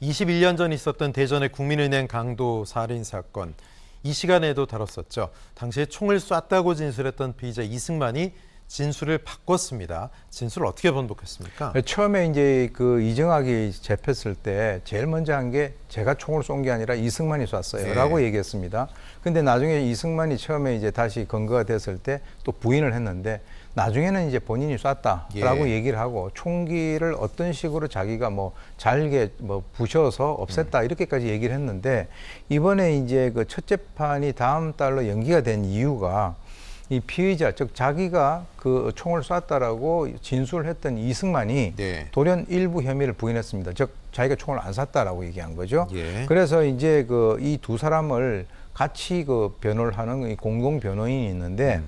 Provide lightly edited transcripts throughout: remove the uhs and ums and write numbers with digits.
21년 전 있었던 대전의 국민은행 강도 살인 사건, 이 시간에도 다뤘었죠. 당시에 총을 쐈다고 진술했던 피의자 이승만이 진술을 바꿨습니다. 진술을 어떻게 번복했습니까? 처음에 이제 그 이정학이 잡혔을 때 제일 먼저 한 게 제가 총을 쏜 게 아니라 이승만이 쐈어요라고 얘기했습니다. 근데 나중에 이승만이 처음에 이제 다시 근거가 됐을 때 또 부인을 했는데 나중에는 이제 본인이 쐈다라고 얘기를 하고 총기를 어떤 식으로 자기가 뭐 잘게 뭐 부셔서 없앴다 이렇게까지 얘기를 했는데 이번에 이제 그 첫 재판이 다음 달로 연기가 된 이유가 이 피의자, 즉 자기가 그 총을 쐈다라고 진술을 했던 이승만이 돌연 일부 혐의를 부인했습니다. 즉 자기가 총을 안 쐈다라고 얘기한 거죠. 그래서 이제 그 이 두 사람을 같이 그 변호를 하는 이 공동 변호인이 있는데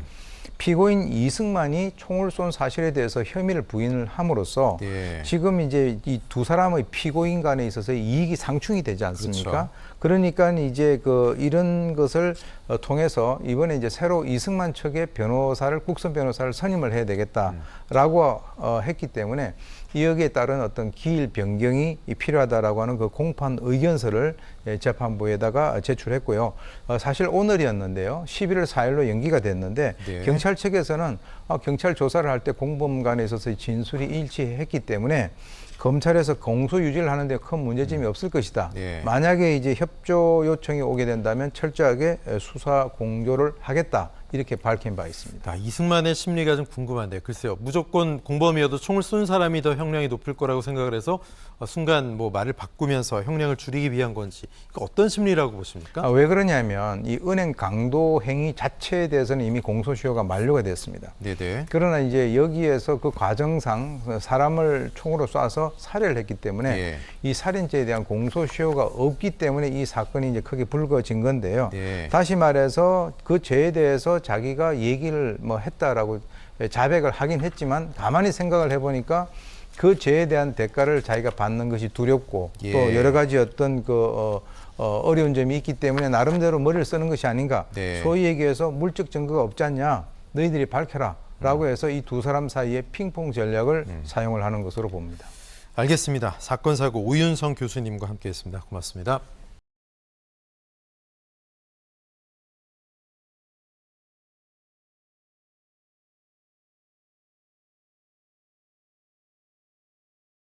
피고인 이승만이 총을 쏜 사실에 대해서 혐의를 부인을 함으로써 지금 이제 이 두 사람의 피고인 간에 있어서 이익이 상충이 되지 않습니까? 그렇죠. 그러니까 이제 그 이런 것을 통해서 이번에 이제 새로 이승만 측의 변호사를 국선 변호사를 선임을 해야 되겠다라고 했기 때문에 여기에 따른 어떤 기일 변경이 필요하다라고 하는 그 공판 의견서를 재판부에다가 제출했고요. 사실 오늘이었는데요. 11월 4일로 연기가 됐는데 경찰 측에서는 경찰 조사를 할 때 공범간에 있어서 진술이 일치했기 때문에 검찰에서 공소 유지를 하는데 큰 문제점이 없을 것이다. 만약에 이제 협조 요청이 오게 된다면 철저하게 수사 공조를 하겠다. 이렇게 밝힌 바 있습니다. 이승만의 심리가 좀 궁금한데 글쎄요. 무조건 공범이어도 총을 쏜 사람이 더 형량이 높을 거라고 생각을 해서 순간 뭐 말을 바꾸면서 형량을 줄이기 위한 건지 어떤 심리라고 보십니까? 왜 그러냐면 이 은행 강도 행위 자체에 대해서는 이미 공소시효가 만료가 됐습니다. 그러나 이제 여기에서 그 과정상 사람을 총으로 쏴서 살해를 했기 때문에 이 살인죄에 대한 공소시효가 없기 때문에 이 사건이 이제 크게 불거진 건데요. 다시 말해서 그 죄에 대해서 자기가 얘기를 뭐 했다라고 자백을 하긴 했지만 가만히 생각을 해보니까 그 죄에 대한 대가를 자기가 받는 것이 두렵고 또 여러 가지 어떤 그 어려운 점이 있기 때문에 나름대로 머리를 쓰는 것이 아닌가. 소위 얘기해서 물적 증거가 없지 않냐. 너희들이 밝혀라. 라고 해서 이 두 사람 사이에 핑퐁 전략을 사용을 하는 것으로 봅니다. 알겠습니다. 사건 사고 오윤성 교수님과 함께했습니다. 고맙습니다.